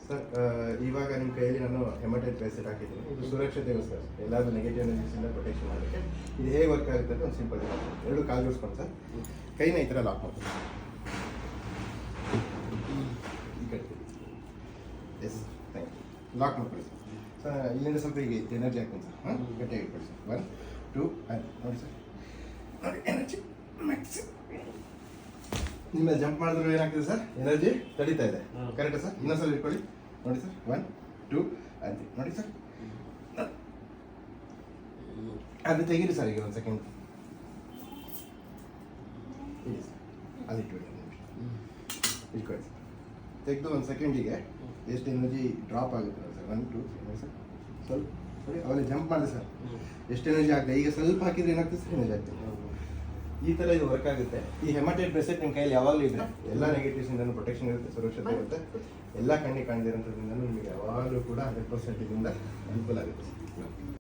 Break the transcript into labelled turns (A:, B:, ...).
A: Sir ಇವಾಗ ನಿಮ್ಮ ಕೈಯಲ್ಲಿ ನಾನು ಹೆಮಟೈಟ್ ಬ್ರೇಸ್ಲೆಟ್ ಹಾಕಿದ್ದೀನಿ. ಇದು ಸುರಕ್ಷತೆಗೋಸ್ಕರ ಎಲ್ಲಾದರೂ ನೆಗೆಟಿವ್ ಎನರ್ಜೀಸಿಂದ ಪ್ರೊಟೆಕ್ಷನ್ ಮಾಡೋಕ್ಕೆ. ಇದು ಹೇಗೆ ವರ್ಕ್ ಆಗುತ್ತೆ ಅಂತ ಒಂದು ಸಿಂಪಲ್ ಎರಡು ಕಾಲು ಜೋಡಿಸ್ಕೊಂಡು ಸರ್ ಕೈನ ಈ ಥರ ಲಾಕ್ ಮಾಡ್ತೀನಿ. ಈ ಕಡೆ ಎಸ್ ಥ್ಯಾಂಕ್ ಯು. ಲಾಕ್ ಮಾಡ್ಕೊಳ್ಳಿ ಸರ್. ಇಲ್ಲಿಂದ ಸ್ವಲ್ಪ ಈಗ ಎನರ್ಜಿ ಹಾಕ್ತೀನಿ ಸರ್. ಗಟ್ಟಿಯಾಗಿ ಇಟ್ಕೊಳ್ಳಿ ಸರ್. 1 2 ನೋಡಿ ಸರ್, ನೋಡಿ ಎನರ್ಜಿ ಮ್ಯಾಕ್ಸ್. ನಿಮ್ಮ ಜಂಪ್ ಮಾಡಿದ್ರು ಏನಾಗ್ತದೆ ಸರ್, ಎನರ್ಜಿ ತಡೀತಾ ಇದೆ. ಕರೆಕ್ಟಾ ಸರ್? ಇನ್ನೊಂದ್ಸಲ ಇಟ್ಕೊಳ್ಳಿ ನೋಡಿ ಸರ್. 1 2 3 ನೋಡಿ ಸರ್. ಅದು ತೆಗೀರಿ ಸರ್. ಈಗ ಒಂದು ಸೆಕೆಂಡ್ ಇದೆ ಸರ್, ಅದು ಇಟ್ಕೊಳ್ಳಿ ಇಟ್ಕೊಳ್ಳಿ ಸರ್. ತೆಗೆದು ಒಂದು ಸೆಕೆಂಡಿಗೆ ಎಷ್ಟು ಎನರ್ಜಿ ಡ್ರಾಪ್ ಆಗುತ್ತೆ ನೋಡಿ ಸರ್. 1 2 ನೋಡಿ ಸರ್. ಸ್ವಲ್ಪ ನೋಡಿ ಅವಾಗ ಜಂಪ್ ಮಾಡಿದೆ ಸರ್, ಎಷ್ಟು ಎನರ್ಜಿ ಆಗ್ತದೆ. ಈಗ ಸ್ವಲ್ಪ ಹಾಕಿದ್ರೆ ಏನಾಗ್ತದೆ ಸರ್, ಎನರ್ಜಿ ಆಗ್ತದೆ. ಈ ಥರ ಇದು ವರ್ಕ್ ಆಗುತ್ತೆ. ಈ ಹೆಮಟೈಟ್ ಬ್ರೇಸ್ಲೆಟ್ ನಿಮ್ಮ ಕೈಯಲ್ಲಿ ಯಾವಾಗಲೂ ಇದ್ದರೆ ಎಲ್ಲ ನೆಗೆಟಿವ್ಸಿಂದನೂ ಪ್ರೊಟೆಕ್ಷನ್ ಇರುತ್ತೆ, ಸುರಕ್ಷತೆ ಇರುತ್ತೆ. ಎಲ್ಲ ಕಣ್ಣಿಗೆ ಕಾಣದಿರೋಂಥದ್ರಿಂದ ನಿಮಗೆ ಯಾವಾಗಲೂ ಕೂಡ 100% ಇದರಿಂದ ಅನುಕೂಲ ಆಗುತ್ತೆ.